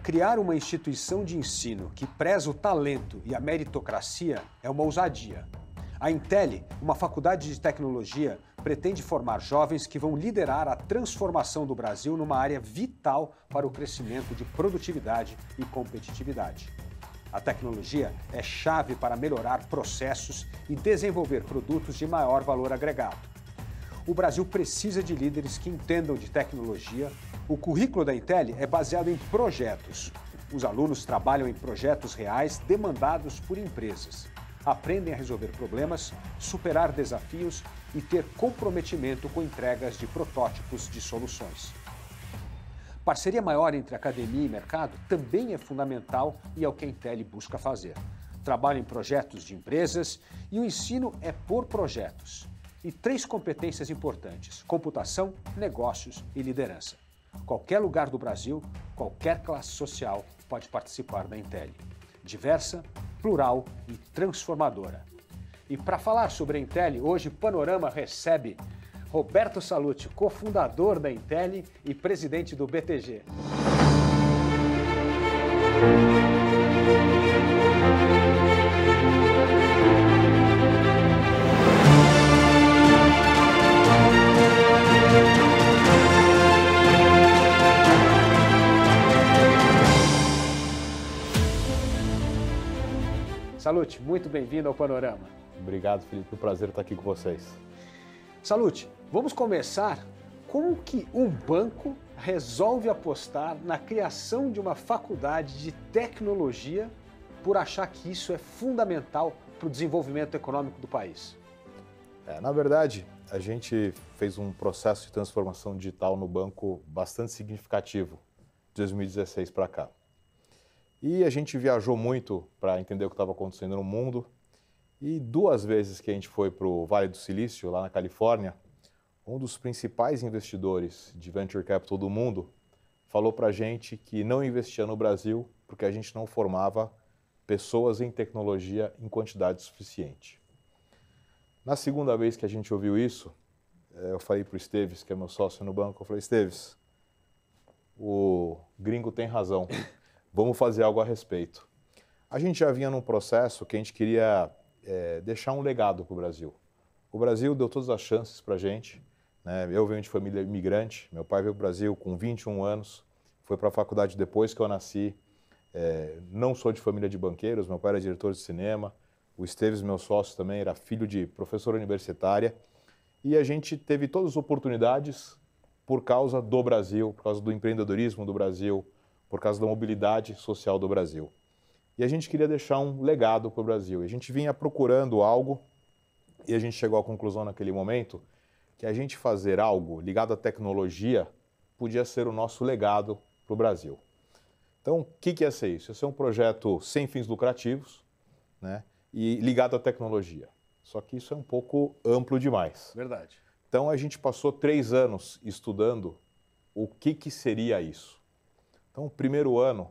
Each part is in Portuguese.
Criar uma instituição de ensino que preza o talento e a meritocracia é uma ousadia. A Intel, uma faculdade de tecnologia, pretende formar jovens que vão liderar a transformação do Brasil numa área vital para o crescimento de produtividade e competitividade. A tecnologia é chave para melhorar processos e desenvolver produtos de maior valor agregado. O Brasil precisa de líderes que entendam de tecnologia. O currículo da Intel é baseado em projetos. Os alunos trabalham em projetos reais demandados por empresas. Aprendem a resolver problemas, superar desafios e ter comprometimento com entregas de protótipos de soluções. Parceria maior entre academia e mercado também é fundamental e é o que a Intel busca fazer. Trabalha em projetos de empresas e o ensino é por projetos. E 3 competências importantes: computação, negócios e liderança. Qualquer lugar do Brasil, qualquer classe social pode participar da Intel. Diversa, plural e transformadora. E para falar sobre a Intel, hoje o Panorama recebe Roberto Sallouti, cofundador da Intel e presidente do BTG. Sallouti, muito bem-vindo ao Panorama. Obrigado, Felipe. É um prazer estar aqui com vocês. Sallouti, vamos começar. Como que um banco resolve apostar na criação de uma faculdade de tecnologia por achar que isso é fundamental para o desenvolvimento econômico do país? Na verdade, a gente fez um processo de transformação digital no banco bastante significativo de 2016 para cá. E a gente viajou muito para entender o que estava acontecendo no mundo. E 2 vezes que a gente foi para o Vale do Silício, lá na Califórnia, um dos principais investidores de venture capital do mundo falou para a gente que não investia no Brasil porque a gente não formava pessoas em tecnologia em quantidade suficiente. Na segunda vez que a gente ouviu isso, eu falei para o Esteves, que é meu sócio no banco, eu falei: Esteves, o gringo tem razão, vamos fazer algo a respeito. A gente já vinha num processo que a gente queria deixar um legado para o Brasil. O Brasil deu todas as chances para a gente, né? Eu venho de família imigrante, meu pai veio para o Brasil com 21 anos, foi para a faculdade depois que eu nasci. Não sou de família de banqueiros, meu pai era diretor de cinema, o Esteves, meu sócio, também era filho de professora universitária, e a gente teve todas as oportunidades por causa do Brasil, por causa do empreendedorismo do Brasil, por causa da mobilidade social do Brasil. E a gente queria deixar um legado para o Brasil. E a gente vinha procurando algo e a gente chegou à conclusão naquele momento que a gente fazer algo ligado à tecnologia podia ser o nosso legado para o Brasil. Então, o que ia ser isso? Ia ser um projeto sem fins lucrativos, né, e ligado à tecnologia. Só que isso é um pouco amplo demais. Verdade. Então, a gente passou 3 anos estudando o que seria isso. Então, o primeiro ano,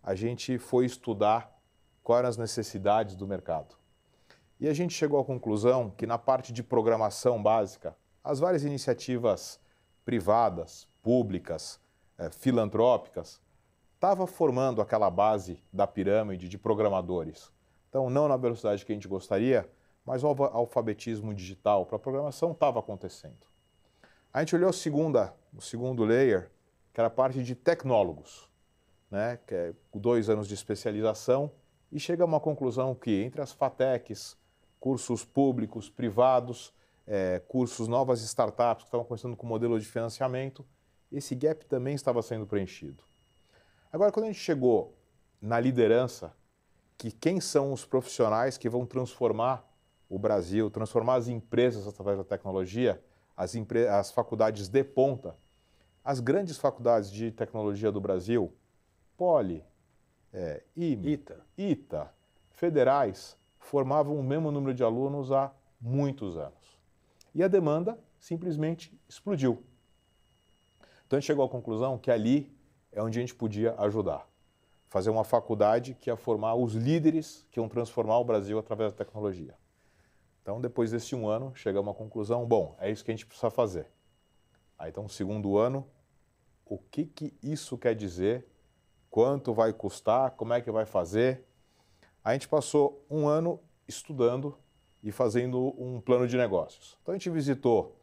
a gente foi estudar quais eram as necessidades do mercado. E a gente chegou à conclusão que na parte de programação básica, as várias iniciativas privadas, públicas, filantrópicas, estava formando aquela base da pirâmide de programadores. Então, não na velocidade que a gente gostaria, mas o alfabetismo digital para a programação estava acontecendo. A gente olhou o segundo layer, que era a parte de tecnólogos, né, que é 2 anos de especialização, e chega a uma conclusão que entre as FATECs, cursos públicos, privados, cursos, novas startups que estavam começando com modelo de financiamento, esse gap também estava sendo preenchido. Agora, quando a gente chegou na liderança, que quem são os profissionais que vão transformar o Brasil, transformar as empresas através da tecnologia, as faculdades de ponta, as grandes faculdades de tecnologia do Brasil, Poli, IME, ITA, federais, formavam o mesmo número de alunos há muitos anos. E a demanda simplesmente explodiu. Então a gente chegou à conclusão que ali é onde a gente podia ajudar. Fazer uma faculdade que ia formar os líderes que iam transformar o Brasil através da tecnologia. Então, depois desse 1 ano, chegamos à conclusão, bom, é isso que a gente precisa fazer. Aí, então, 2º ano, o que isso quer dizer? quanto vai custar, como é que vai fazer. A gente passou um ano estudando e fazendo um plano de negócios. Então a gente visitou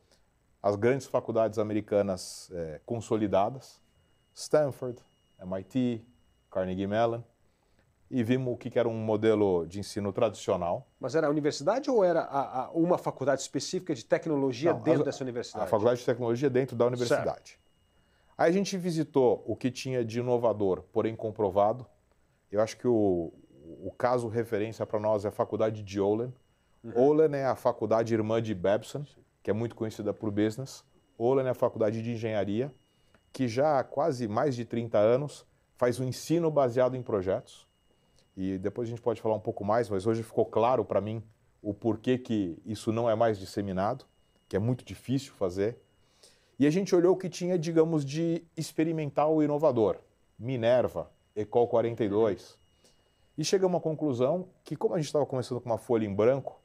as grandes faculdades americanas consolidadas, Stanford, MIT, Carnegie Mellon, e vimos o que era um modelo de ensino tradicional. Mas era a universidade ou era uma faculdade específica de tecnologia dentro dessa universidade? A faculdade de tecnologia dentro da universidade. Certo. Aí a gente visitou o que tinha de inovador, porém comprovado. Eu acho que o caso referência para nós é a faculdade de Olin. Olin é a faculdade irmã de Babson, que é muito conhecida por business. Olin é a faculdade de engenharia, que já há quase mais de 30 anos faz um ensino baseado em projetos. E depois a gente pode falar um pouco mais, mas hoje ficou claro para mim o porquê que isso não é mais disseminado, que é muito difícil fazer. E a gente olhou o que tinha, digamos, de experimental e inovador. Minerva, Ecol 42. E chegamos à conclusão que, como a gente estava começando com uma folha em branco,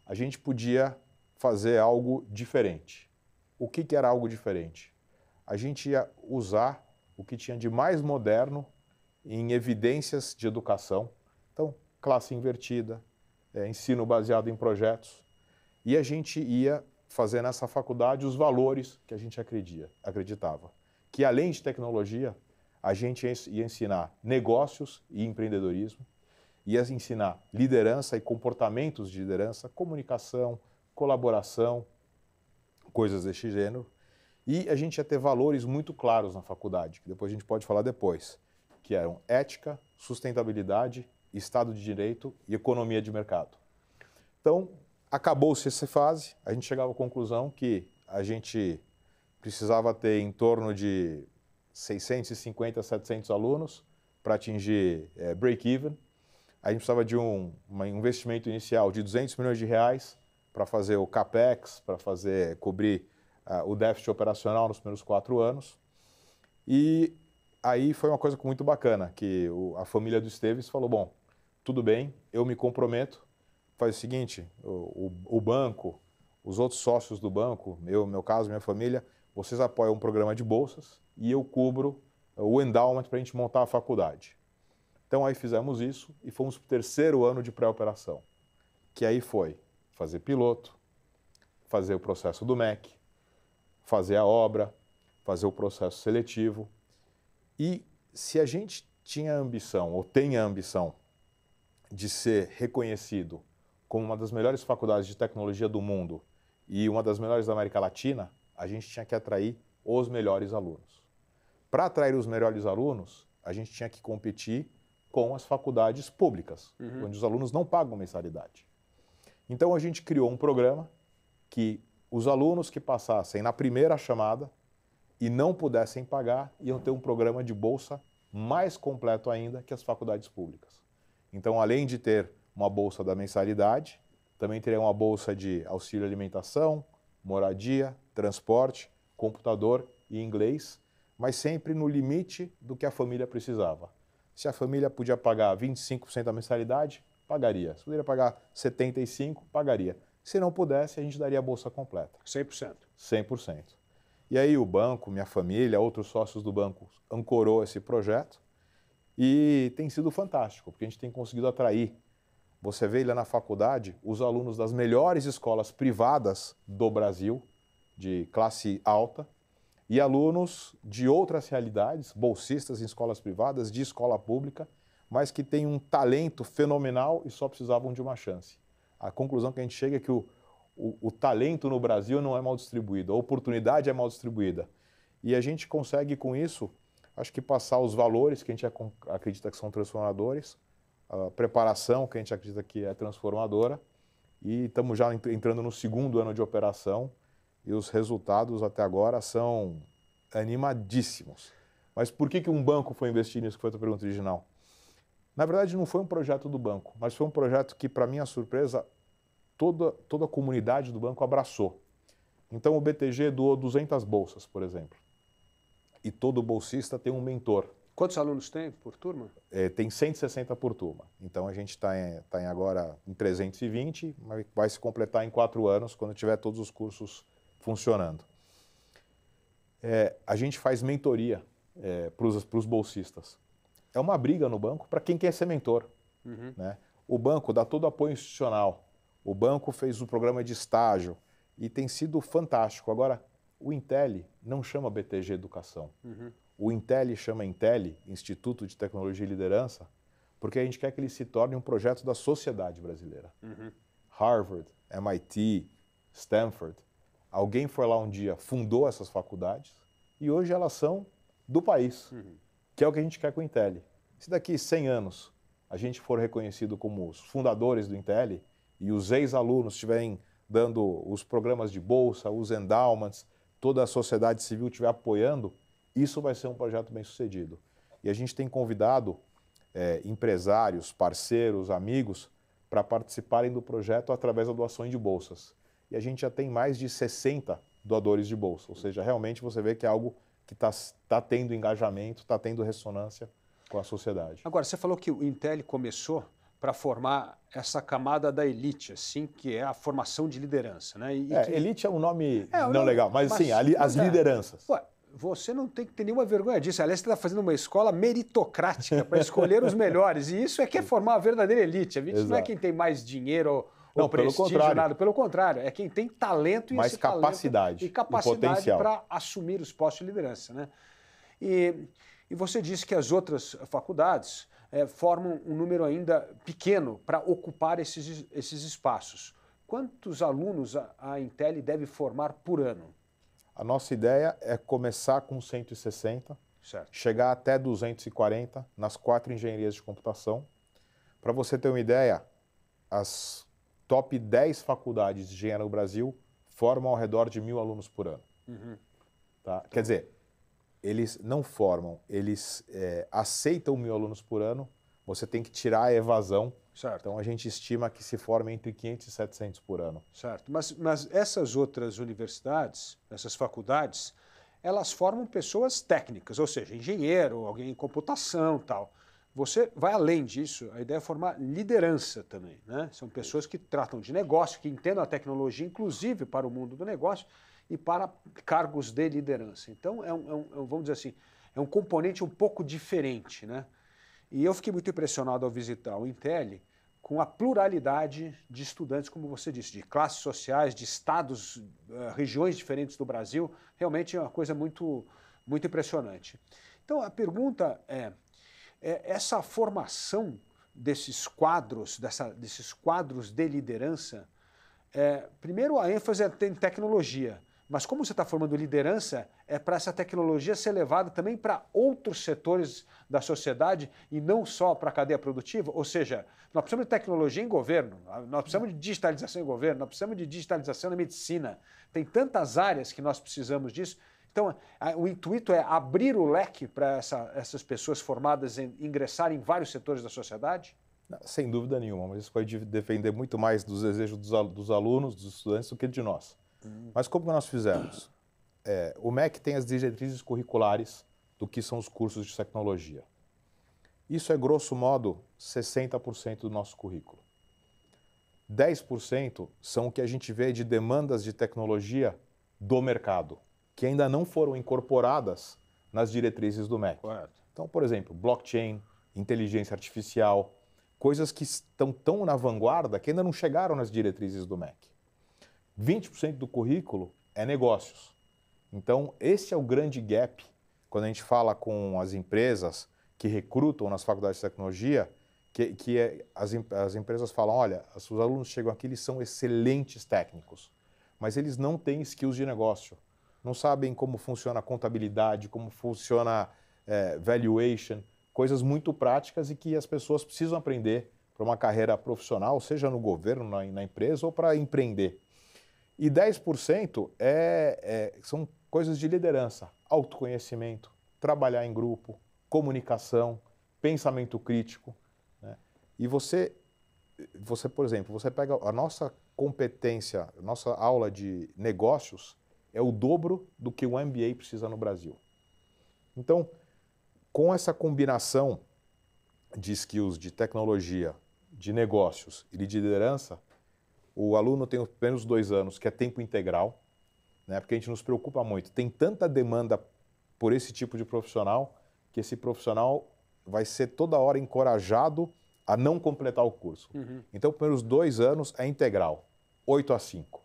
a gente podia fazer algo diferente. O que era algo diferente? A gente ia usar o que tinha de mais moderno em evidências de educação. Então, classe invertida, ensino baseado em projetos. E a gente ia fazer nessa faculdade os valores que a gente acreditava. Que além de tecnologia, a gente ia ensinar negócios e empreendedorismo, ia ensinar liderança e comportamentos de liderança, comunicação, colaboração, coisas desse gênero. E a gente ia ter valores muito claros na faculdade, que depois a gente pode falar depois, que eram ética, sustentabilidade, Estado de Direito e economia de mercado. Então, acabou-se essa fase, a gente chegava à conclusão que a gente precisava ter em torno de 650, 700 alunos para atingir break-even. A gente precisava de um investimento inicial de 200 milhões de reais para fazer o CAPEX, para cobrir o déficit operacional nos primeiros 4 anos. E aí foi uma coisa muito bacana, que a família do Esteves falou, bom, tudo bem, eu me comprometo, faz o seguinte, o banco, os outros sócios do banco, meu caso, minha família, vocês apoiam um programa de bolsas e eu cubro o endowment para a gente montar a faculdade. Então aí fizemos isso e fomos para o 3º ano de pré-operação, que aí foi fazer piloto, fazer o processo do MEC, fazer a obra, fazer o processo seletivo. E se a gente tinha a ambição, ou tem a ambição, de ser reconhecido como uma das melhores faculdades de tecnologia do mundo e uma das melhores da América Latina, a gente tinha que atrair os melhores alunos. Para atrair os melhores alunos, a gente tinha que competir com as faculdades públicas, onde os alunos não pagam mensalidade. Então a gente criou um programa que os alunos que passassem na primeira chamada e não pudessem pagar, iam ter um programa de bolsa mais completo ainda que as faculdades públicas. Então, além de ter uma bolsa da mensalidade, também teria uma bolsa de auxílio alimentação, moradia, transporte, computador e inglês, mas sempre no limite do que a família precisava. Se a família podia pagar 25% da mensalidade, pagaria. Se poderia pagar 75%, pagaria. Se não pudesse, a gente daria a bolsa completa. 100%. 100%. E aí o banco, minha família, outros sócios do banco ancorou esse projeto e tem sido fantástico, porque a gente tem conseguido atrair. Você vê lá na faculdade os alunos das melhores escolas privadas do Brasil, de classe alta, e alunos de outras realidades, bolsistas em escolas privadas, de escola pública, mas que têm um talento fenomenal e só precisavam de uma chance. A conclusão que a gente chega é que o talento no Brasil não é mal distribuído, a oportunidade é mal distribuída. E a gente consegue, com isso, acho que passar os valores que a gente acredita que são transformadores, a preparação que a gente acredita que é transformadora, e estamos já entrando no 2º ano de operação, e os resultados até agora são animadíssimos. Mas por que um banco foi investir nisso, que foi a tua pergunta original? Na verdade, não foi um projeto do banco, mas foi um projeto que, para minha surpresa, toda a comunidade do banco abraçou. Então, o BTG doou 200 bolsas, por exemplo. E todo bolsista tem um mentor. Quantos alunos tem por turma? Tem 160 por turma. Então, a gente está agora em 320, mas vai se completar em 4 anos, quando tiver todos os cursos funcionando. A gente faz mentoria para os bolsistas. é uma briga no banco para quem quer ser mentor. Né? O banco dá todo o apoio institucional. O banco fez o programa de estágio e tem sido fantástico. Agora, o Intelli não chama BTG Educação. O Intelli chama Intelli, Instituto de Tecnologia e Liderança, porque a gente quer que ele se torne um projeto da sociedade brasileira. Harvard, MIT, Stanford, alguém foi lá um dia, fundou essas faculdades e hoje elas são do país, que é o que a gente quer com o Intelli. Se daqui 100 anos a gente for reconhecido como os fundadores do Intelli e os ex-alunos estiverem dando os programas de bolsa, os endowments, toda a sociedade civil estiver apoiando, isso vai ser um projeto bem sucedido. E a gente tem convidado empresários, parceiros, amigos, para participarem do projeto através da doação de bolsas. E a gente já tem mais de 60 doadores de bolsa, ou seja, realmente você vê que é algo que está tendo engajamento, está tendo ressonância com a sociedade. Agora, você falou que o Intelli começou para formar essa camada da elite, assim, que é a formação de liderança, né? Elite é um nome não legal, mas sim, as lideranças. Ué, você não tem que ter nenhuma vergonha disso. Aliás, você está fazendo uma escola meritocrática para escolher os melhores, e isso é que é formar a verdadeira elite. A elite não é quem tem mais dinheiro ou prestígio, nada. Pelo contrário, é quem tem talento e mais capacidade e capacidade para assumir os postos de liderança, né? E você disse que as outras faculdades formam um número ainda pequeno para ocupar esses espaços. Quantos alunos a Intelli deve formar por ano? A nossa ideia é começar com 160, certo, chegar até 240 nas 4 engenharias de computação. Para você ter uma ideia, as top 10 faculdades de engenharia no Brasil formam ao redor de 1.000 alunos por ano. Tá? Quer dizer, eles não formam, eles aceitam 1.000 alunos por ano, você tem que tirar a evasão. Certo. Então a gente estima que se forma entre 500 e 700 por ano. Certo, mas essas outras universidades, essas faculdades, elas formam pessoas técnicas, ou seja, engenheiro, alguém em computação e tal. Você vai além disso, a ideia é formar liderança também, né? São pessoas que tratam de negócio, que entendam a tecnologia, inclusive para o mundo do negócio e para cargos de liderança. Então, vamos dizer assim, é um componente um pouco diferente, né? E eu fiquei muito impressionado ao visitar o Intelli com a pluralidade de estudantes, como você disse, de classes sociais, de estados, regiões diferentes do Brasil. Realmente é uma coisa muito, muito impressionante. Então, a pergunta essa formação desses quadros, desses quadros de liderança, primeiro a ênfase é em tecnologia, mas como você está formando liderança, é para essa tecnologia ser levada também para outros setores da sociedade e não só para a cadeia produtiva? Ou seja, nós precisamos de tecnologia em governo, nós precisamos de digitalização em governo, nós precisamos de digitalização na medicina. Tem tantas áreas que nós precisamos disso. Então, o intuito é abrir o leque para essas pessoas formadas ingressarem em vários setores da sociedade? Sem dúvida nenhuma, mas isso vai depender muito mais dos desejos dos alunos, dos estudantes, do que de nós. Mas como que nós fizemos? O MEC tem as diretrizes curriculares do que são os cursos de tecnologia. Isso é, grosso modo, 60% do nosso currículo. 10% são o que a gente vê de demandas de tecnologia do mercado, que ainda não foram incorporadas nas diretrizes do MEC. Correto. Então, por exemplo, blockchain, inteligência artificial, coisas que estão tão na vanguarda que ainda não chegaram nas diretrizes do MEC. 20% do currículo é negócios. Então, esse é o grande gap quando a gente fala com as empresas que recrutam nas faculdades de tecnologia, as empresas falam, olha, os alunos chegam aqui, eles são excelentes técnicos, mas eles não têm skills de negócio. Não sabem como funciona a contabilidade, como funciona valuation, coisas muito práticas e que as pessoas precisam aprender para uma carreira profissional, seja no governo, na empresa ou para empreender. E 10% são coisas de liderança, autoconhecimento, trabalhar em grupo, comunicação, pensamento crítico, né? E você, por exemplo, você pega a nossa competência, a nossa aula de negócios é o dobro do que o MBA precisa no Brasil. Então, com essa combinação de skills, de tecnologia, de negócios e de liderança, o aluno tem pelo menos 2 anos, que é tempo integral, né? Porque a gente nos preocupa muito. Tem tanta demanda por esse tipo de profissional que esse profissional vai ser toda hora encorajado a não completar o curso. Então, os primeiros 2 anos é integral, 8 a 5.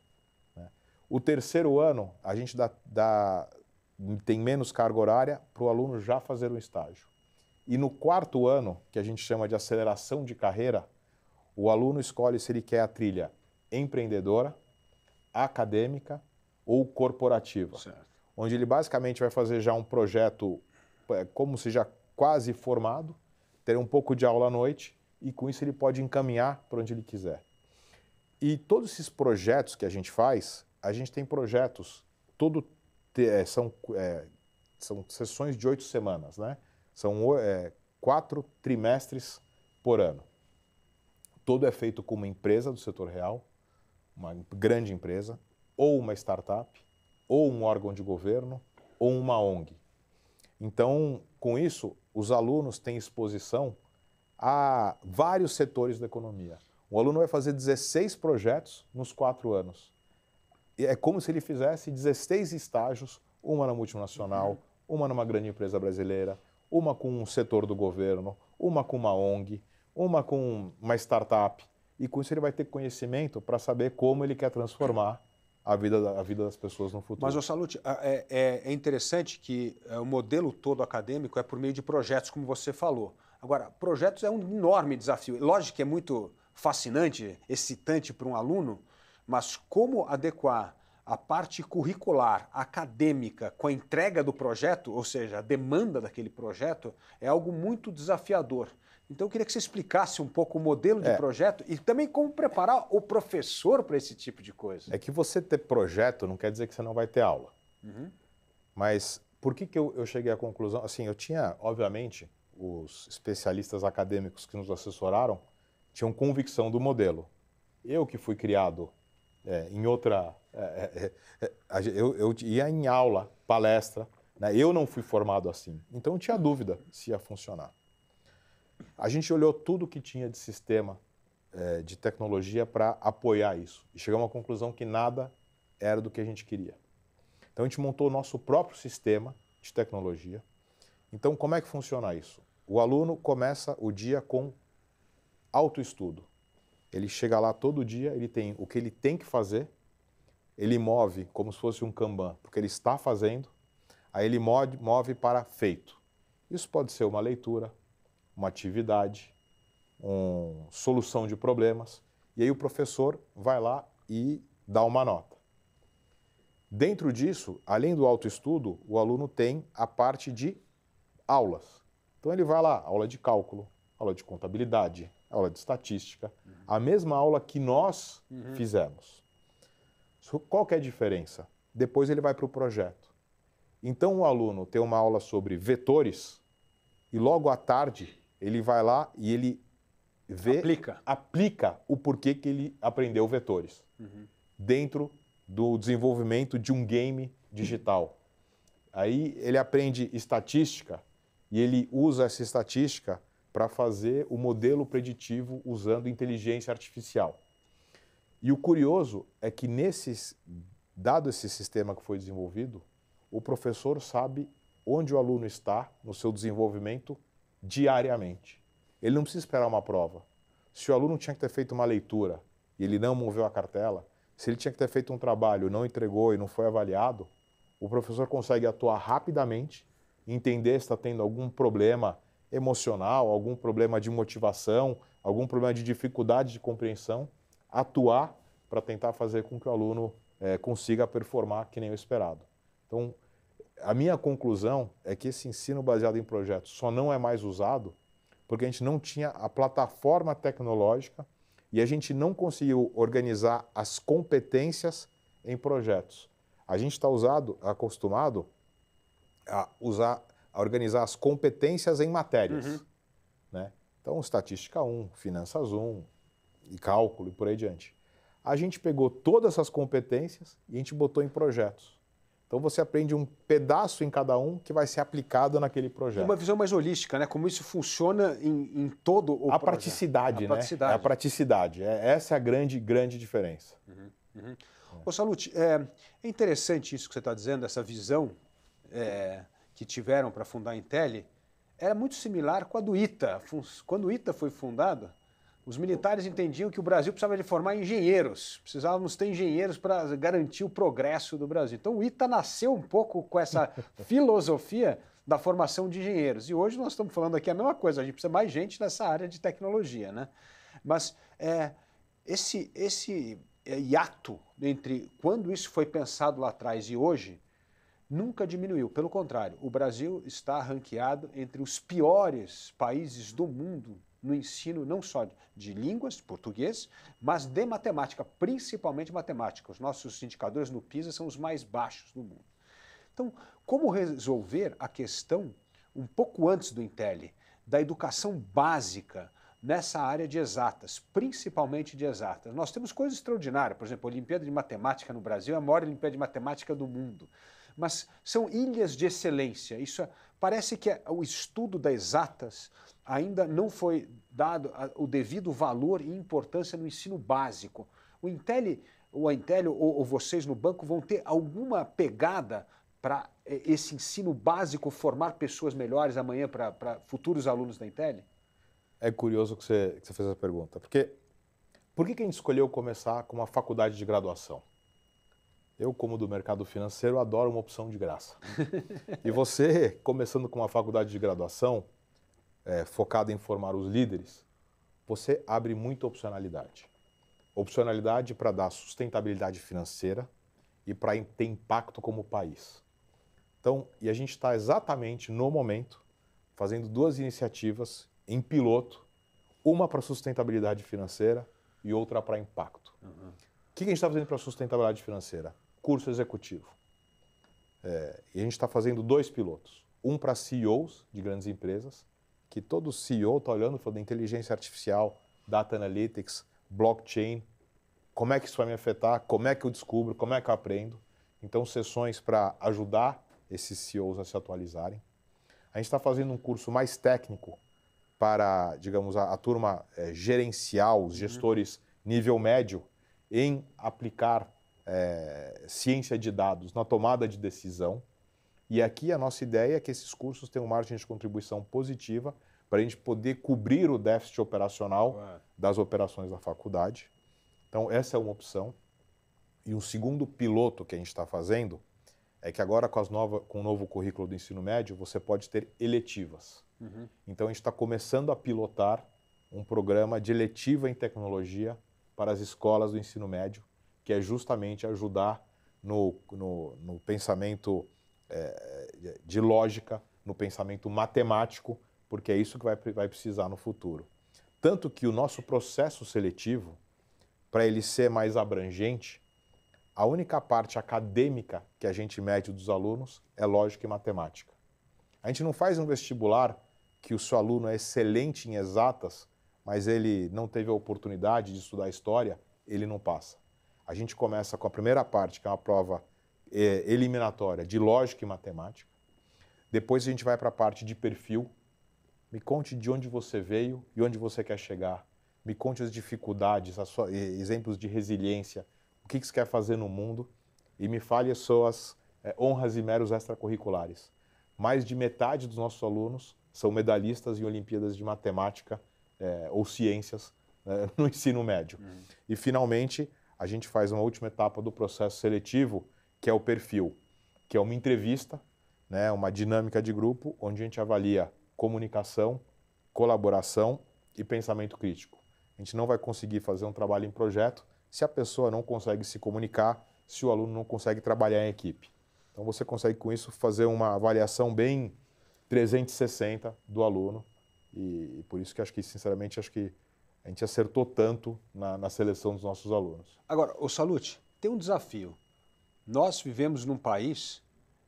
Né? O terceiro ano, a gente tem menos carga horária para o aluno já fazer um estágio. E no quarto ano, que a gente chama de aceleração de carreira, o aluno escolhe se ele quer a trilha empreendedora, acadêmica ou corporativa. Certo. Onde ele basicamente vai fazer já um projeto como se já quase formado, ter um pouco de aula à noite e com isso ele pode encaminhar para onde ele quiser. E todos esses projetos que a gente tem projetos, são sessões de 8 semanas, né? São 4 trimestres por ano. Todo é feito com uma empresa do setor real, uma grande empresa, ou uma startup, ou um órgão de governo, ou uma ONG. Então, com isso, os alunos têm exposição a vários setores da economia. O aluno vai fazer 16 projetos nos 4 anos. E é como se ele fizesse 16 estágios, uma na multinacional, uma numa grande empresa brasileira, uma com um setor do governo, uma com uma ONG, uma com uma startup. E com isso ele vai ter conhecimento para saber como ele quer transformar a vida das pessoas no futuro. Mas, ô Salute, é interessante que o modelo todo acadêmico é por meio de projetos, como você falou. Agora, projetos é um enorme desafio. Lógico que é muito fascinante, excitante para um aluno, mas como adequar a parte curricular, acadêmica, com a entrega do projeto, ou seja, a demanda daquele projeto, é algo muito desafiador. Então eu queria que você explicasse um pouco o modelo de projeto e também como preparar o professor para esse tipo de coisa. É que você ter projeto não quer dizer que você não vai ter aula. Mas por que eu cheguei à conclusão? Assim, eu tinha, obviamente, os especialistas acadêmicos que nos assessoraram tinham convicção do modelo. Eu que fui criado em outra... eu ia em aula, palestra, né? Eu não fui formado assim. Então eu tinha dúvida se ia funcionar. A gente olhou tudo que tinha de sistema, de tecnologia para apoiar isso. E chegamos à conclusão que nada era do que a gente queria. Então a gente montou o nosso próprio sistema de tecnologia. Então como é que funciona isso? O aluno começa o dia com autoestudo. Ele chega lá todo dia, ele tem o que ele tem que fazer, ele move como se fosse um Kanban, porque ele está fazendo, aí ele move para feito. Isso pode ser uma leitura, uma atividade, uma solução de problemas, e aí o professor vai lá e dá uma nota. Dentro disso, além do autoestudo, o aluno tem a parte de aulas. Então ele vai lá, aula de cálculo, aula de contabilidade, aula de estatística, a mesma aula que nós fizemos. Qual que é a diferença? Depois ele vai para o projeto. Então o aluno tem uma aula sobre vetores e logo à tarde ele vai lá e ele aplica o porquê que ele aprendeu vetores dentro do desenvolvimento de um game digital. Aí ele aprende estatística e ele usa essa estatística para fazer o modelo preditivo usando inteligência artificial. E o curioso é que dado esse sistema que foi desenvolvido, o professor sabe onde o aluno está no seu desenvolvimento diariamente. Ele não precisa esperar uma prova. Se o aluno tinha que ter feito uma leitura e ele não moveu a cartela, se ele tinha que ter feito um trabalho, não entregou e não foi avaliado, o professor consegue atuar rapidamente, entender se está tendo algum problema emocional, algum problema de motivação, algum problema de dificuldade de compreensão, atuar para tentar fazer com que o aluno consiga performar que nem o esperado. Então, a minha conclusão é que esse ensino baseado em projetos só não é mais usado porque a gente não tinha a plataforma tecnológica e a gente não conseguiu organizar as competências em projetos. A gente está acostumado a organizar as competências em matérias. Né? Então, estatística 1, finanças 1, e cálculo e por aí diante. A gente pegou todas essas competências e a gente botou em projetos. Então você aprende um pedaço em cada um que vai ser aplicado naquele projeto. Uma visão mais holística, né? Como isso funciona em todo o projeto. Praticidade, né? É a praticidade. Essa é a grande diferença. Ô Salute, é interessante isso que você está dizendo, essa visão que tiveram para fundar a Intelli. era muito similar com a do ITA. Quando o ITA foi fundado, os militares entendiam que o Brasil precisava de formar engenheiros, precisávamos ter engenheiros para garantir o progresso do Brasil. Então o ITA nasceu um pouco com essa filosofia da formação de engenheiros. E hoje nós estamos falando aqui a mesma coisa, a gente precisa mais gente nessa área de tecnologia, né? Mas esse hiato entre quando isso foi pensado lá atrás e hoje nunca diminuiu. Pelo contrário, o Brasil está ranqueado entre os piores países do mundo no ensino não só de línguas, português, mas de matemática, principalmente matemática. Os nossos indicadores no PISA são os mais baixos do mundo. Então, como resolver a questão, um pouco antes do Intelli, da educação básica nessa área de exatas, principalmente de exatas? Nós temos coisas extraordinárias, por exemplo, a Olimpíada de Matemática no Brasil é a maior Olimpíada de Matemática do mundo. Mas são ilhas de excelência. Parece que o estudo das exatas ainda não foi dado o devido valor e importância no ensino básico. O Intelli ou vocês no banco vão ter alguma pegada para esse ensino básico formar pessoas melhores amanhã para futuros alunos da Intelli? É curioso que você fez essa pergunta, porque por que a gente escolheu começar com uma faculdade de graduação? Eu, como do mercado financeiro, adoro uma opção de graça. E você, começando com uma faculdade de graduação, focada em formar os líderes, você abre muita opcionalidade. Opcionalidade para dar sustentabilidade financeira e para ter impacto como país. Então, e a gente está exatamente no momento fazendo duas iniciativas em piloto, uma para sustentabilidade financeira e outra para impacto. O que a gente está fazendo para sustentabilidade financeira? Curso executivo. E a gente está fazendo 2 pilotos. Um para CEOs de grandes empresas, que todo CEO está olhando e falando de inteligência artificial, data analytics, blockchain, como é que isso vai me afetar, como é que eu descubro, como é que eu aprendo. Então, sessões para ajudar esses CEOs a se atualizarem. A gente está fazendo um curso mais técnico para, digamos, a turma gerencial, os gestores nível médio, em aplicar ciência de dados na tomada de decisão. E aqui a nossa ideia é que esses cursos tenham margem de contribuição positiva para a gente poder cobrir o déficit operacional das operações da faculdade. Então, essa é uma opção. E um segundo piloto que a gente está fazendo é que agora com o novo currículo do ensino médio, você pode ter eletivas. Então, a gente está começando a pilotar um programa de eletiva em tecnologia para as escolas do ensino médio, que é justamente ajudar no pensamento de lógica, no pensamento matemático, porque é isso que vai precisar no futuro. Tanto que o nosso processo seletivo, para ele ser mais abrangente, a única parte acadêmica que a gente mede dos alunos é lógica e matemática. A gente não faz um vestibular que o seu aluno é excelente em exatas, mas ele não teve a oportunidade de estudar história, ele não passa. A gente começa com a primeira parte, que é uma prova eliminatória de lógica e matemática. Depois a gente vai para a parte de perfil. Me conte de onde você veio e onde você quer chegar. Me conte as dificuldades, exemplos de resiliência, o que você quer fazer no mundo e me fale as suas honras e meros extracurriculares. Mais de metade dos nossos alunos são medalhistas em Olimpíadas de Matemática ou Ciências no ensino médio. E, finalmente, a gente faz uma última etapa do processo seletivo, que é o perfil, que é uma entrevista, uma dinâmica de grupo, onde a gente avalia comunicação, colaboração e pensamento crítico. A gente não vai conseguir fazer um trabalho em projeto se a pessoa não consegue se comunicar, se o aluno não consegue trabalhar em equipe. Então você consegue com isso fazer uma avaliação bem 360 do aluno e por isso que sinceramente, acho que a gente acertou tanto na seleção dos nossos alunos. Agora, ô Salute, tem um desafio. Nós vivemos num país,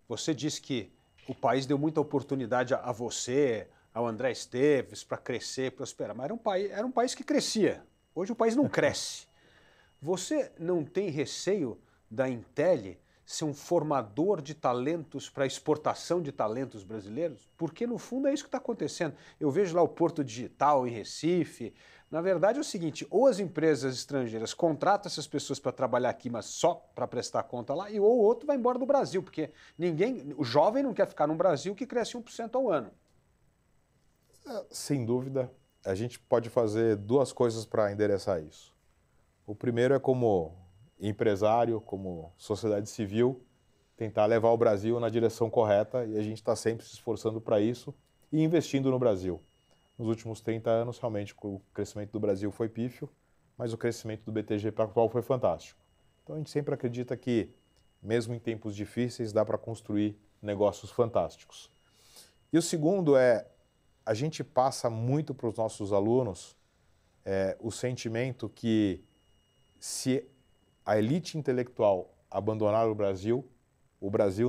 você disse que o país deu muita oportunidade a você, ao André Esteves, para crescer, prosperar, mas era um país que crescia. Hoje o país não cresce. Você não tem receio da Intelli ser um formador de talentos para exportação de talentos brasileiros? Porque, no fundo, é isso que está acontecendo. Eu vejo lá o Porto Digital em Recife. Na verdade, é o seguinte, ou as empresas estrangeiras contratam essas pessoas para trabalhar aqui, mas só para prestar conta lá, ou o outro vai embora do Brasil, porque o jovem não quer ficar no Brasil que cresce 1% ao ano. Sem dúvida, a gente pode fazer duas coisas para endereçar isso. O primeiro é como empresário, como sociedade civil, tentar levar o Brasil na direção correta, e a gente está sempre se esforçando para isso e investindo no Brasil. Nos últimos 30 anos, realmente, o crescimento do Brasil foi pífio, mas o crescimento do BTG Pactual foi fantástico. Então a gente sempre acredita que, mesmo em tempos difíceis, dá para construir negócios fantásticos. E o segundo é, a gente passa muito para os nossos alunos o sentimento que, se a elite intelectual abandonar o Brasil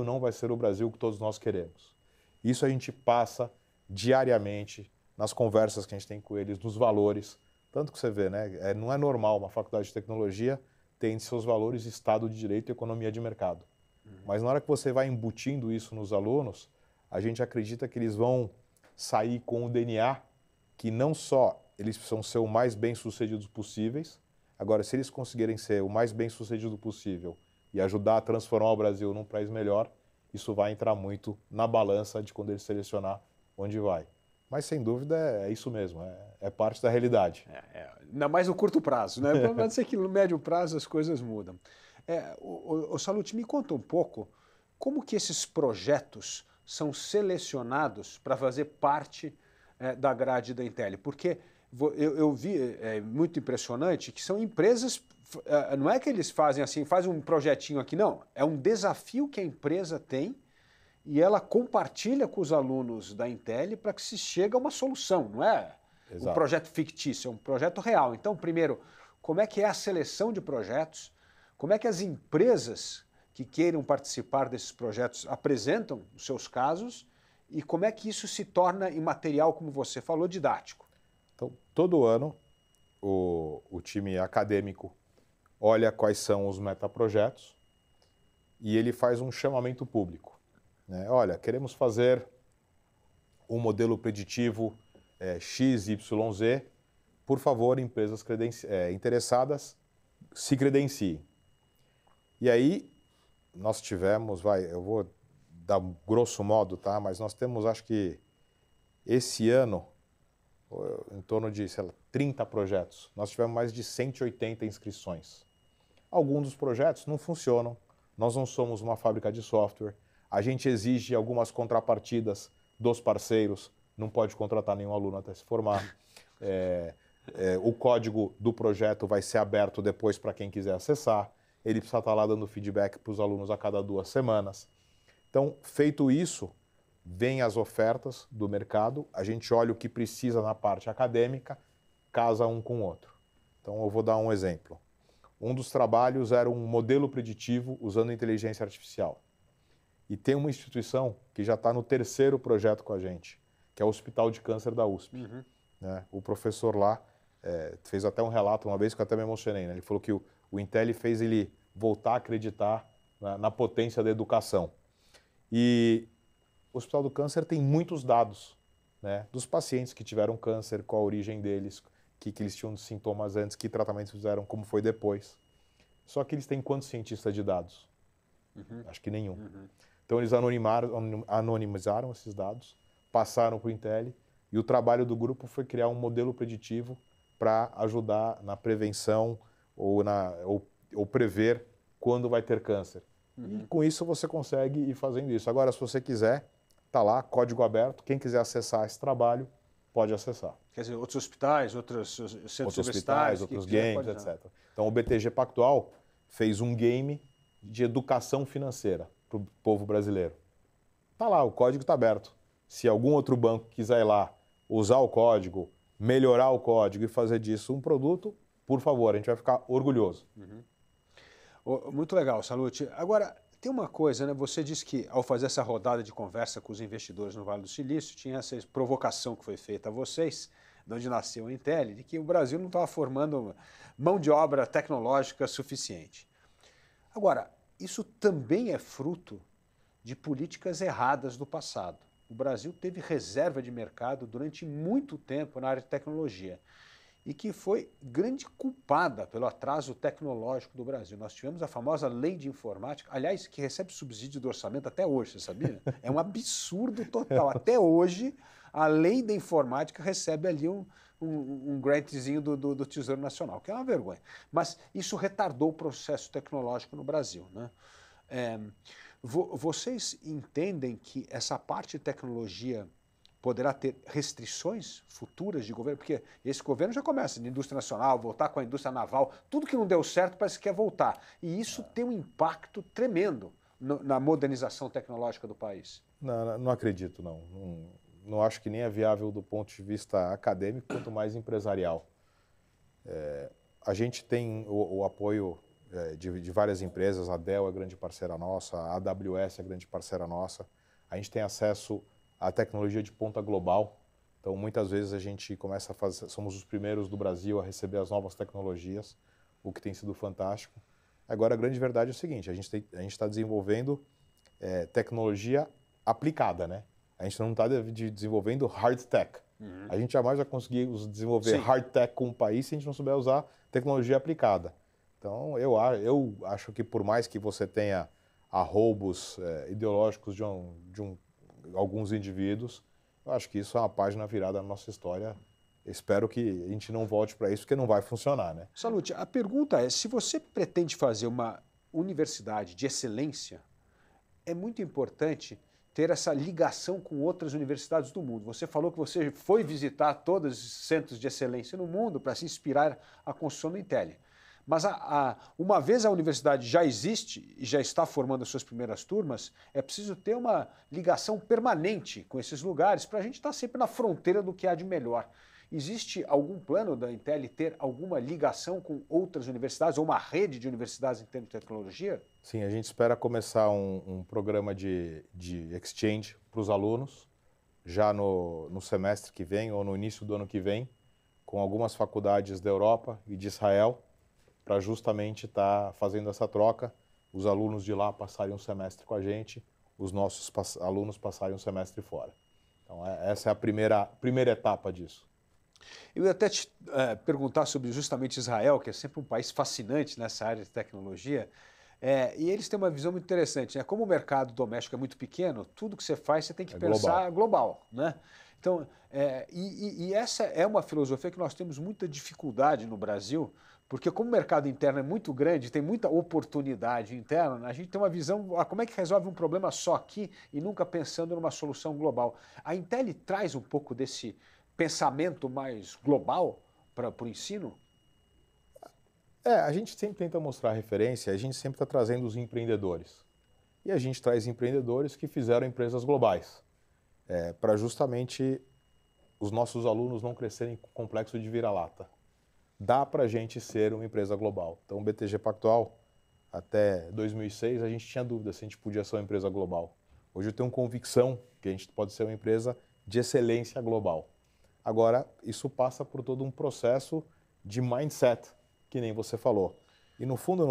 não vai ser o Brasil que todos nós queremos. Isso a gente passa diariamente nas conversas que a gente tem com eles, nos valores. Tanto que você vê, né? Não é normal uma faculdade de tecnologia ter entre seus valores Estado de Direito e economia de mercado. Mas na hora que você vai embutindo isso nos alunos, a gente acredita que eles vão sair com o DNA que não só eles precisam ser o mais bem-sucedidos possíveis, agora, se eles conseguirem ser o mais bem-sucedido possível e ajudar a transformar o Brasil num país melhor, isso vai entrar muito na balança de quando ele selecionar onde vai. Mas, sem dúvida, é isso mesmo, é parte da realidade. Ainda mais no curto prazo, né? Pode ser que no médio prazo as coisas mudam. O Sallouti, me conta um pouco como que esses projetos são selecionados para fazer parte da grade da Intel. Porque eu vi, muito impressionante, que são empresas, não é que eles fazem assim, faz um projetinho aqui, não. É um desafio que a empresa tem e ela compartilha com os alunos da Intel para que se chegue a uma solução, não é um projeto fictício, é um projeto real. Então, primeiro, como é que é a seleção de projetos, como é que as empresas que queiram participar desses projetos apresentam os seus casos e como é que isso se torna em material, como você falou, didático. Então, todo ano, o time acadêmico olha quais são os metaprojetos e ele faz um chamamento público. Olha, queremos fazer um modelo preditivo XYZ, por favor, empresas interessadas se credenciem. E aí, nós tivemos, eu vou dar grosso modo, tá? Mas nós temos, acho que, esse ano, em torno de, 30 projetos. Nós tivemos mais de 180 inscrições. Alguns dos projetos não funcionam, nós não somos uma fábrica de software, a gente exige algumas contrapartidas dos parceiros, não pode contratar nenhum aluno até se formar. O código do projeto vai ser aberto depois para quem quiser acessar, ele precisa estar lá dando feedback para os alunos a cada 2 semanas. Então, feito isso, vem as ofertas do mercado, a gente olha o que precisa na parte acadêmica, casa um com o outro. Então, eu vou dar um exemplo. Um dos trabalhos era um modelo preditivo usando inteligência artificial. E tem uma instituição que já está no 3º projeto com a gente, que é o Hospital de Câncer da USP. O professor lá fez até um relato uma vez que eu até me emocionei. Ele falou que o Intel fez ele voltar a acreditar na potência da educação. E o Hospital do Câncer tem muitos dados dos pacientes que tiveram câncer, qual a origem deles, que eles tinham de sintomas antes, que tratamentos fizeram, como foi depois. Só que eles têm quantos cientistas de dados? Acho que nenhum. Então eles anonimizaram esses dados, passaram para o Intel e o trabalho do grupo foi criar um modelo preditivo para ajudar na prevenção ou prever quando vai ter câncer. E com isso você consegue ir fazendo isso. Agora, se você quiser, está lá, código aberto, quem quiser acessar esse trabalho, pode acessar. Quer dizer, outros hospitais, outros centros universitários, outros games, etc. Então o BTG Pactual fez um game de educação financeira para o povo brasileiro. Está lá, o código está aberto. Se algum outro banco quiser ir lá, usar o código, melhorar o código e fazer disso um produto, por favor, a gente vai ficar orgulhoso. Muito legal, Sallouti. Agora, tem uma coisa, né? Você disse que ao fazer essa rodada de conversa com os investidores no Vale do Silício, tinha essa provocação que foi feita a vocês, de onde nasceu a Intel, de que o Brasil não estava formando mão de obra tecnológica suficiente. Agora, isso também é fruto de políticas erradas do passado. O Brasil teve reserva de mercado durante muito tempo na área de tecnologia. e que foi grande culpada pelo atraso tecnológico do Brasil. Nós tivemos a famosa lei de informática, aliás, que recebe subsídio do orçamento até hoje, você sabia? É um absurdo total. Até hoje, a lei da informática recebe ali um grantzinho do Tesouro Nacional, que é uma vergonha. Mas isso retardou o processo tecnológico no Brasil, né? Vocês entendem que essa parte de tecnologia poderá ter restrições futuras de governo? Porque esse governo já começa de indústria nacional, voltar com a indústria naval, tudo que não deu certo parece que quer voltar. E isso tem um impacto tremendo na modernização tecnológica do país. Não acredito, não. Não acho que nem é viável do ponto de vista acadêmico, quanto mais empresarial. A gente tem o apoio de várias empresas, a Dell é grande parceira nossa, a AWS é grande parceira nossa. A gente tem acesso à tecnologia de ponta global, então muitas vezes a gente começa a fazer, somos os primeiros do Brasil a receber as novas tecnologias, o que tem sido fantástico. Agora a grande verdade é o seguinte, a gente está desenvolvendo tecnologia aplicada, né? A gente não está desenvolvendo hard tech. Uhum. A gente jamais vai conseguir desenvolver hard tech com um país se a gente não souber usar tecnologia aplicada. Então, eu acho que por mais que você tenha arroubos ideológicos de alguns indivíduos, eu acho que isso é uma página virada na nossa história. Espero que a gente não volte para isso, porque não vai funcionar, né? Salute, a pergunta é, se você pretende fazer uma universidade de excelência, é muito importante ter essa ligação com outras universidades do mundo. Você falou que você foi visitar todos os centros de excelência no mundo para se inspirar a construção do Intel. Mas uma vez a universidade já existe e já está formando as suas primeiras turmas, é preciso ter uma ligação permanente com esses lugares para a gente estar sempre na fronteira do que há de melhor. Existe algum plano da Intel ter alguma ligação com outras universidades ou uma rede de universidades em termos de tecnologia? Sim, a gente espera começar um programa de exchange para os alunos já no semestre que vem ou no início do ano que vem, com algumas faculdades da Europa e de Israel, para justamente estar fazendo essa troca, os alunos de lá passarem um semestre com a gente, os nossos alunos passarem um semestre fora. Então essa é a primeira etapa disso. Eu ia até te perguntar sobre justamente Israel, que é sempre um país fascinante nessa área de tecnologia, e eles têm uma visão muito interessante, né? Como o mercado doméstico é muito pequeno, tudo que você faz você tem que pensar global, né? Então, essa é uma filosofia que nós temos muita dificuldade no Brasil, porque como o mercado interno é muito grande, tem muita oportunidade interna, a gente tem uma visão, como é que resolve um problema só aqui e nunca pensando numa solução global. A Intel traz um pouco desse pensamento mais global para o ensino? A gente sempre tenta mostrar referência, a gente sempre está trazendo os empreendedores. E a gente traz empreendedores que fizeram empresas globais, para justamente os nossos alunos não crescerem com complexo de vira-lata. Dá para a gente ser uma empresa global. Então, o BTG Pactual, até 2006, a gente tinha dúvida se a gente podia ser uma empresa global. Hoje eu tenho convicção que a gente pode ser uma empresa de excelência global. Agora, isso passa por todo um processo de mindset, que nem você falou. E no fundo,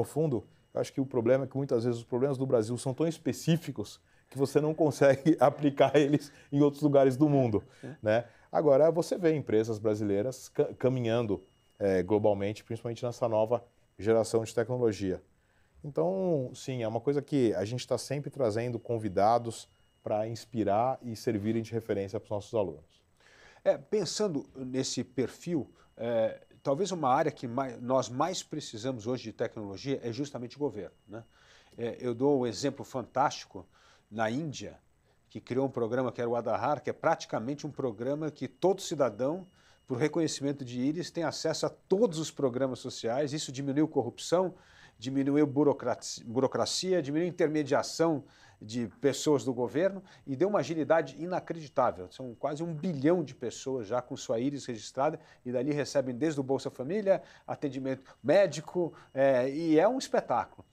eu acho que o problema é que muitas vezes os problemas do Brasil são tão específicos que você não consegue aplicar eles em outros lugares do mundo, né? Agora, você vê empresas brasileiras caminhando globalmente, principalmente nessa nova geração de tecnologia. Então, sim, é uma coisa que a gente está sempre trazendo convidados para inspirar e servirem de referência para os nossos alunos. Pensando nesse perfil, talvez uma área que nós mais precisamos hoje de tecnologia é justamente o governo, né? Eu dou um exemplo fantástico na Índia, que criou um programa que era o Aadhaar, que é praticamente um programa que todo cidadão, por reconhecimento de íris, tem acesso a todos os programas sociais. Isso diminuiu corrupção, diminuiu burocracia, diminuiu intermediação de pessoas do governo e deu uma agilidade inacreditável. São quase 1 bilhão de pessoas já com sua íris registrada e dali recebem desde o Bolsa Família, atendimento médico, e é um espetáculo.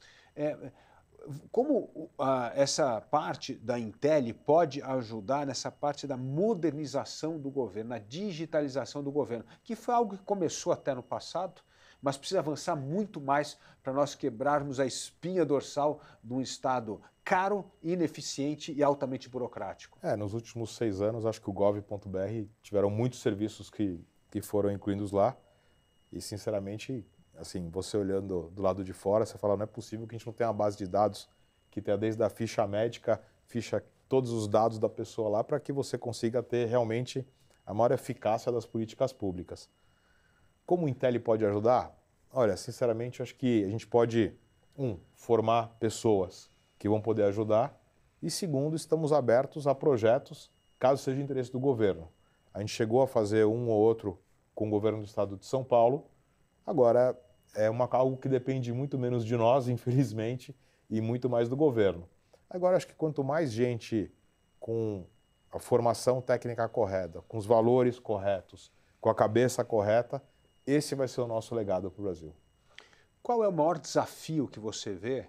Como essa parte da Intel pode ajudar nessa parte da modernização do governo, na digitalização do governo, que foi algo que começou até no passado, mas precisa avançar muito mais para nós quebrarmos a espinha dorsal de um Estado caro, ineficiente e altamente burocrático. Nos últimos 6 anos, acho que o gov.br tiveram muitos serviços que foram incluídos lá, E, sinceramente, assim, você olhando do lado de fora, você fala, não é possível que a gente não tenha uma base de dados que tenha desde a ficha médica, ficha todos os dados da pessoa lá, para que você consiga ter realmente a maior eficácia das políticas públicas. Como o Intelli pode ajudar? Olha, sinceramente, eu acho que a gente pode, formar pessoas que vão poder ajudar, e segundo, estamos abertos a projetos, caso seja interesse do governo. A gente chegou a fazer um ou outro com o governo do estado de São Paulo, agora é algo que depende muito menos de nós, infelizmente, e muito mais do governo. Agora, acho que quanto mais gente com a formação técnica correta, com os valores corretos, com a cabeça correta, esse vai ser o nosso legado para o Brasil. Qual é o maior desafio que você vê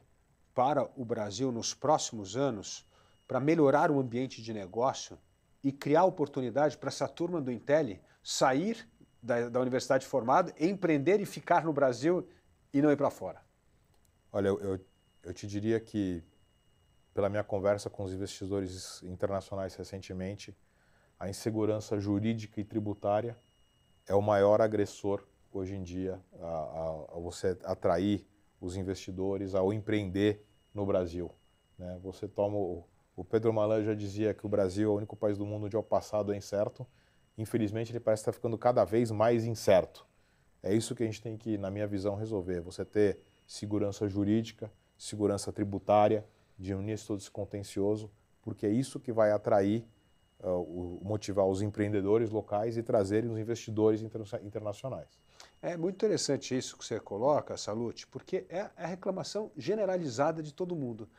para o Brasil nos próximos anos para melhorar o ambiente de negócio e criar oportunidade para essa turma do Intelli sair da universidade formada, empreender e ficar no Brasil e não ir para fora? Olha, eu te diria que, pela minha conversa com os investidores internacionais recentemente, a insegurança jurídica e tributária é o maior agressor hoje em dia a você atrair os investidores, ao empreender no Brasil, né? Você toma o Pedro Malan já dizia que o Brasil é o único país do mundo onde o passado é incerto. Infelizmente, ele parece estar ficando cada vez mais incerto. É isso que a gente tem que, na minha visão, resolver. Você ter segurança jurídica, segurança tributária, diminuir todo esse contencioso, porque é isso que vai atrair, motivar os empreendedores locais e trazerem os investidores internacionais. É muito interessante isso que você coloca, Salute, porque é a reclamação generalizada de todo mundo.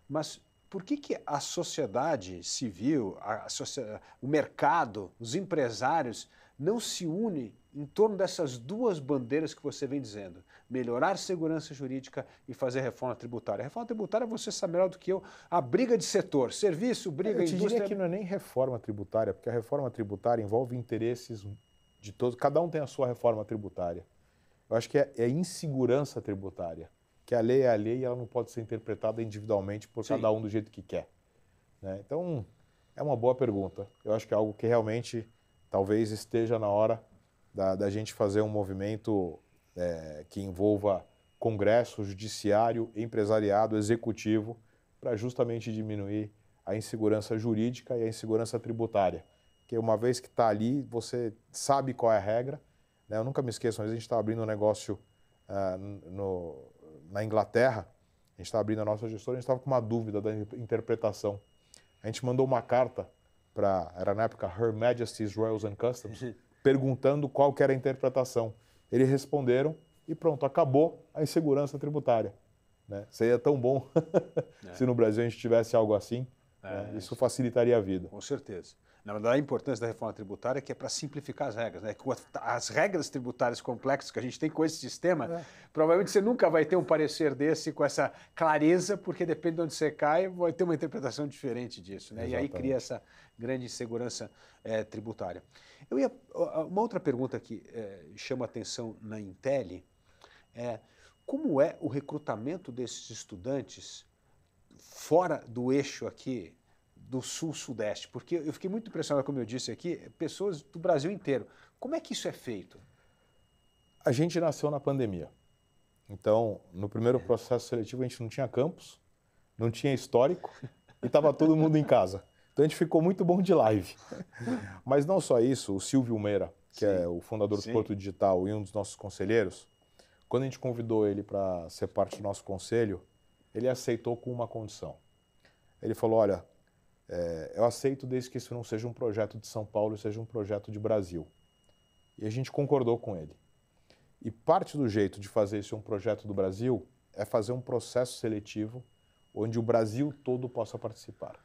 Mas por que a sociedade civil, o mercado, os empresários não se unem em torno dessas duas bandeiras que você vem dizendo? Melhorar a segurança jurídica e fazer reforma tributária. A reforma tributária, você sabe melhor do que eu, a briga de setor, serviço, briga, indústria... Eu te diria que não é nem reforma tributária, porque a reforma tributária envolve interesses de todos, cada um tem a sua reforma tributária. Eu acho que é insegurança tributária, que a lei é a lei e ela não pode ser interpretada individualmente por cada um do jeito que quer, né? Então, é uma boa pergunta. Eu acho que é algo que realmente talvez esteja na hora da gente fazer um movimento que envolva Congresso, Judiciário, empresariado, Executivo, para justamente diminuir a insegurança jurídica e a insegurança tributária. Porque uma vez que está ali, você sabe qual é a regra, né? Eu nunca me esqueço, mas a gente está abrindo um negócio na Inglaterra, a gente estava abrindo a nossa gestora, a gente estava com uma dúvida da interpretação. A gente mandou uma carta para, era na época, Her Majesty's Royals and Customs, perguntando qual que era a interpretação. Eles responderam e pronto, acabou a insegurança tributária, né? Seria tão bom se no Brasil a gente tivesse algo assim, né? Isso facilitaria a vida. Com certeza. Na verdade, a importância da reforma tributária é que é para simplificar as regras, né? As regras tributárias complexas que a gente tem com esse sistema, provavelmente você nunca vai ter um parecer desse com essa clareza, porque depende de onde você cai, vai ter uma interpretação diferente disso, né? Exatamente. E aí cria essa grande insegurança tributária. Uma outra pergunta que chama atenção na Intelli é como é o recrutamento desses estudantes fora do eixo aqui do sul-sudeste, porque eu fiquei muito impressionado, como eu disse aqui, pessoas do Brasil inteiro. Como é que isso é feito? A gente nasceu na pandemia. Então, no primeiro processo seletivo, a gente não tinha campus, não tinha histórico e estava todo mundo em casa. Então, a gente ficou muito bom de live. Mas não só isso, o Silvio Meira, que é o fundador do Porto Digital e um dos nossos conselheiros, quando a gente convidou ele para ser parte do nosso conselho, ele aceitou com uma condição. Ele falou, olha, eu aceito desde que isso não seja um projeto de São Paulo, seja um projeto de Brasil. E a gente concordou com ele. E parte do jeito de fazer isso um projeto do Brasil é fazer um processo seletivo onde o Brasil todo possa participar.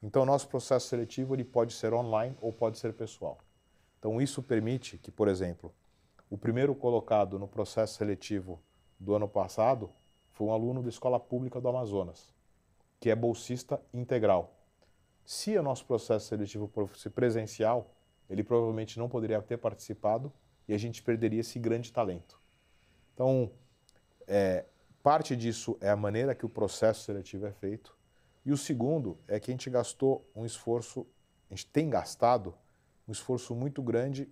Então, o nosso processo seletivo ele pode ser online ou pode ser pessoal. Então, isso permite que, por exemplo, o primeiro colocado no processo seletivo do ano passado foi um aluno da Escola Pública do Amazonas, que é bolsista integral. Se o nosso processo seletivo fosse presencial, ele provavelmente não poderia ter participado e a gente perderia esse grande talento. Então, parte disso é a maneira que o processo seletivo é feito. E o segundo é que a gente gastou um esforço, a gente tem gastado um esforço muito grande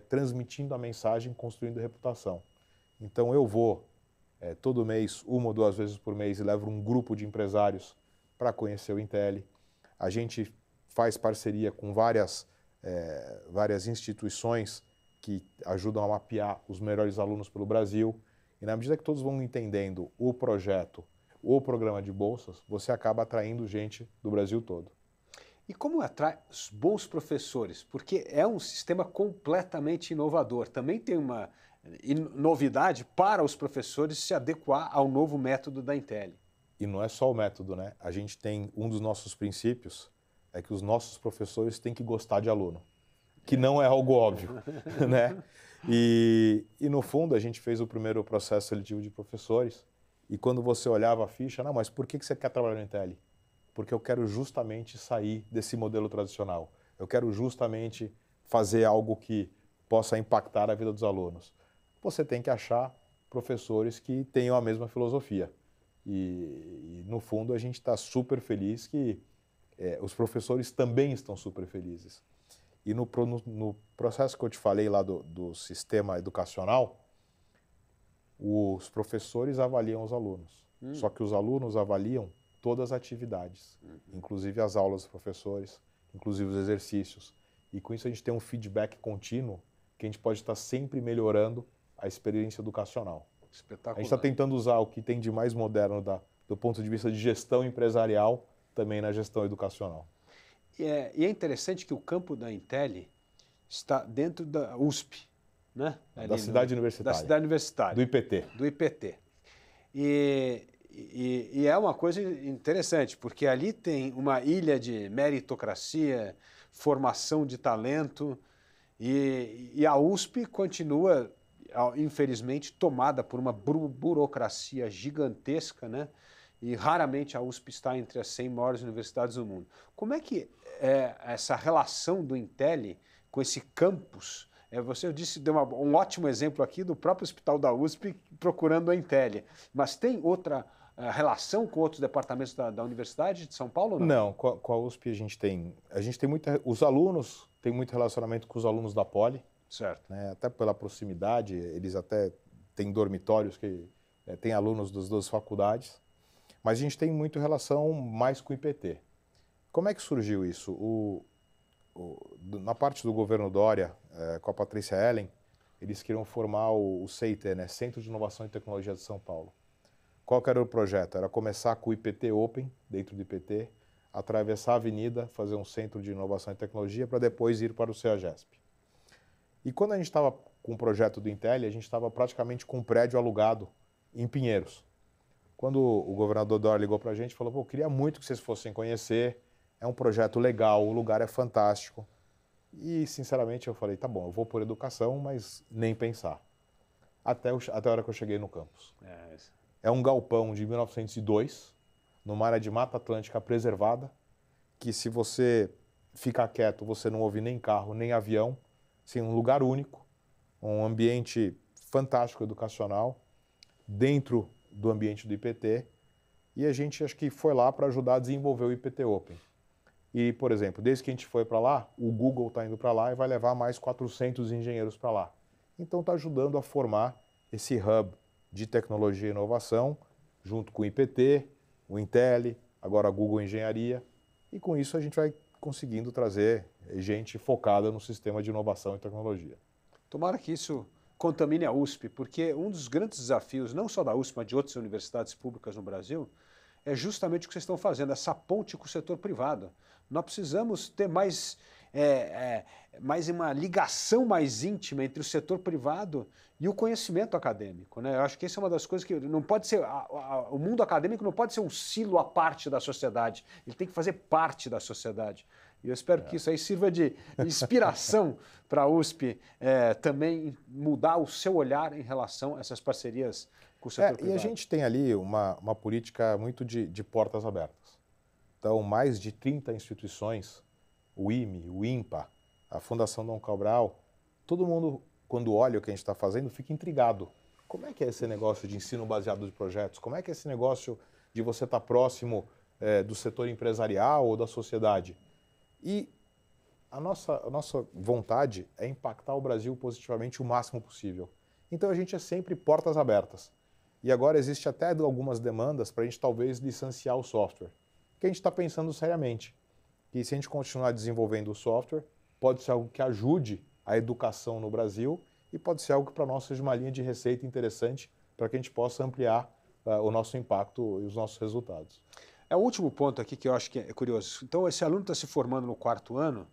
transmitindo a mensagem, construindo reputação. Então eu vou todo mês, 1 ou 2 vezes por mês, e levo um grupo de empresários para conhecer o Intelli. A gente faz parceria com várias instituições que ajudam a mapear os melhores alunos pelo Brasil. E na medida que todos vão entendendo o projeto, o programa de bolsas, você acaba atraindo gente do Brasil todo. E como atrai os bons professores? Porque é um sistema completamente inovador. Também tem uma novidade para os professores se adequar ao novo método da Intelli. E não é só o método, né? A gente tem um dos nossos princípios, é que os nossos professores têm que gostar de aluno, que não é algo óbvio, né? E no fundo a gente fez o primeiro processo seletivo de professores e quando você olhava a ficha, não, mas por que você quer trabalhar no Intelli? Porque eu quero justamente sair desse modelo tradicional. Eu quero justamente fazer algo que possa impactar a vida dos alunos. Você tem que achar professores que tenham a mesma filosofia. E no fundo, a gente está super feliz que os professores também estão super felizes. E no processo que eu te falei lá do sistema educacional, os professores avaliam os alunos. Só que os alunos avaliam todas as atividades, inclusive as aulas dos professores, inclusive os exercícios. E com isso a gente tem um feedback contínuo que a gente pode estar sempre melhorando a experiência educacional. Espetacular. A gente está tentando usar o que tem de mais moderno do ponto de vista de gestão empresarial também na gestão educacional. E é interessante que o campo da Intelli está dentro da USP, né? Da cidade universitária. Da cidade universitária. Do IPT. Do IPT. E é uma coisa interessante, porque ali tem uma ilha de meritocracia, formação de talento, e a USP continua, infelizmente, tomada por uma burocracia gigantesca, né? E raramente a USP está entre as 100 maiores universidades do mundo. Como é que é essa relação do Intelli com esse campus? Você disse, deu um ótimo exemplo aqui do próprio hospital da USP procurando a Intelli, mas tem outra relação com outros departamentos da Universidade de São Paulo? Não, com a USP a gente tem os alunos têm muito relacionamento com os alunos da Poli. Certo. Né, até pela proximidade, eles até têm dormitórios que têm alunos das 2 faculdades, mas a gente tem muito relação mais com o IPT. Como é que surgiu isso? Na parte do governo Dória, com a Patrícia Ellen, eles queriam formar o CIT, né, Centro de Inovação e Tecnologia de São Paulo. Qual que era o projeto? Era começar com o IPT Open, dentro do IPT, atravessar a avenida, fazer um centro de inovação e tecnologia para depois ir para o CEAGESP. E quando a gente estava com o projeto do Intelli, a gente estava praticamente com um prédio alugado em Pinheiros. Quando o governador Dória ligou para a gente, falou, pô, queria muito que vocês fossem conhecer, é um projeto legal, o lugar é fantástico. E, sinceramente, eu falei, tá bom, eu vou por educação, mas nem pensar. Até a hora que eu cheguei no campus. É um galpão de 1902, numa área de Mata Atlântica preservada, que se você ficar quieto, você não ouve nem carro, nem avião. Assim, um lugar único, um ambiente fantástico educacional, dentro do ambiente do IPT, e a gente acho que foi lá para ajudar a desenvolver o IPT Open. E, por exemplo, desde que a gente foi para lá, o Google está indo para lá e vai levar mais 400 engenheiros para lá. Então está ajudando a formar esse hub de tecnologia e inovação, junto com o IPT, o Intelli, agora a Google Engenharia, e com isso a gente vai conseguindo trazer gente focada no sistema de inovação e tecnologia. Tomara que isso contamine a USP, porque um dos grandes desafios, não só da USP, mas de outras universidades públicas no Brasil, é justamente o que vocês estão fazendo, essa ponte com o setor privado. Nós precisamos ter mais uma ligação mais íntima entre o setor privado e o conhecimento acadêmico, né? Eu acho que essa é uma das coisas que não pode ser, o mundo acadêmico não pode ser um silo à parte da sociedade, ele tem que fazer parte da sociedade. E eu espero que isso aí sirva de inspiração para a USP também mudar o seu olhar em relação a essas parcerias com o setor privado. E a gente tem ali uma política muito de portas abertas. Então, mais de 30 instituições, o IME, o INPA, a Fundação Dom Cabral, todo mundo, quando olha o que a gente está fazendo, fica intrigado. Como é que é esse negócio de ensino baseado em projetos? Como é que é esse negócio de você estar próximo do setor empresarial ou da sociedade? E A nossa vontade é impactar o Brasil positivamente o máximo possível. Então a gente é sempre portas abertas. E agora existe até algumas demandas para a gente talvez licenciar o software, que a gente está pensando seriamente. E se a gente continuar desenvolvendo o software, pode ser algo que ajude a educação no Brasil e pode ser algo que para nós seja uma linha de receita interessante para que a gente possa ampliar o nosso impacto e os nossos resultados. É o último ponto aqui que eu acho que é curioso. Então, esse aluno está se formando no 4º ano,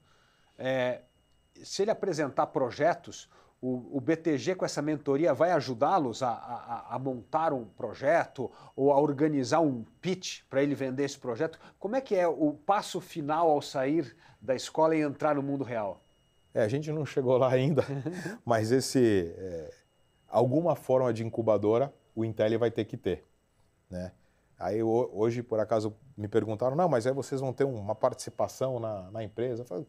se ele apresentar projetos, o BTG com essa mentoria vai ajudá-los a montar um projeto ou a organizar um pitch para ele vender esse projeto? Como é que é o passo final ao sair da escola e entrar no mundo real? A gente não chegou lá ainda, mas alguma forma de incubadora o Intelli vai ter que ter, né? Aí hoje, por acaso, me perguntaram, não, mas aí vocês vão ter uma participação na empresa? Eu falei,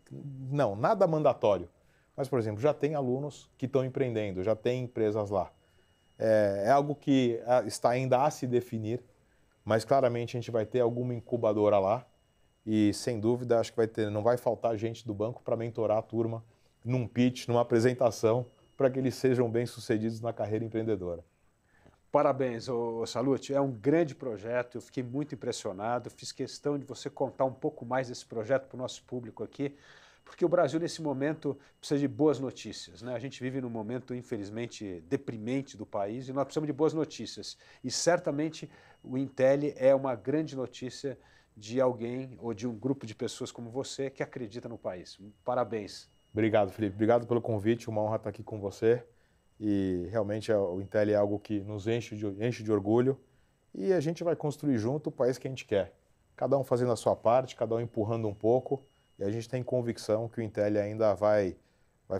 não, nada mandatório. Mas, por exemplo, já tem alunos que estão empreendendo, já tem empresas lá. É algo que está ainda a se definir, mas claramente a gente vai ter alguma incubadora lá e, sem dúvida, acho que não vai faltar gente do banco para mentorar a turma num pitch, numa apresentação, para que eles sejam bem-sucedidos na carreira empreendedora. Parabéns, Salute. É um grande projeto, eu fiquei muito impressionado, fiz questão de você contar um pouco mais desse projeto para o nosso público aqui, porque o Brasil, nesse momento, precisa de boas notícias, né? A gente vive num momento, infelizmente, deprimente do país e nós precisamos de boas notícias. E, certamente, o Intelli é uma grande notícia de alguém ou de um grupo de pessoas como você que acredita no país. Parabéns. Obrigado, Felipe. Obrigado pelo convite, uma honra estar aqui com você. E realmente o Intelli é algo que nos enche de orgulho e a gente vai construir junto o país que a gente quer. Cada um fazendo a sua parte, cada um empurrando um pouco e a gente tem convicção que o Intelli ainda vai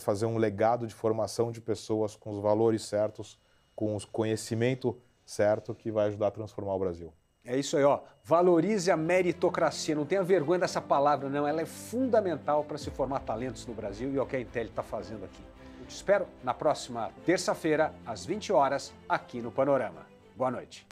fazer um legado de formação de pessoas com os valores certos, com o conhecimento certo que vai ajudar a transformar o Brasil. É isso aí, ó. Valorize a meritocracia. Não tenha vergonha dessa palavra, não. Ela é fundamental para se formar talentos no Brasil e é o que a Intelli está fazendo aqui. Eu te espero na próxima terça-feira, às 20 horas, aqui no Panorama. Boa noite.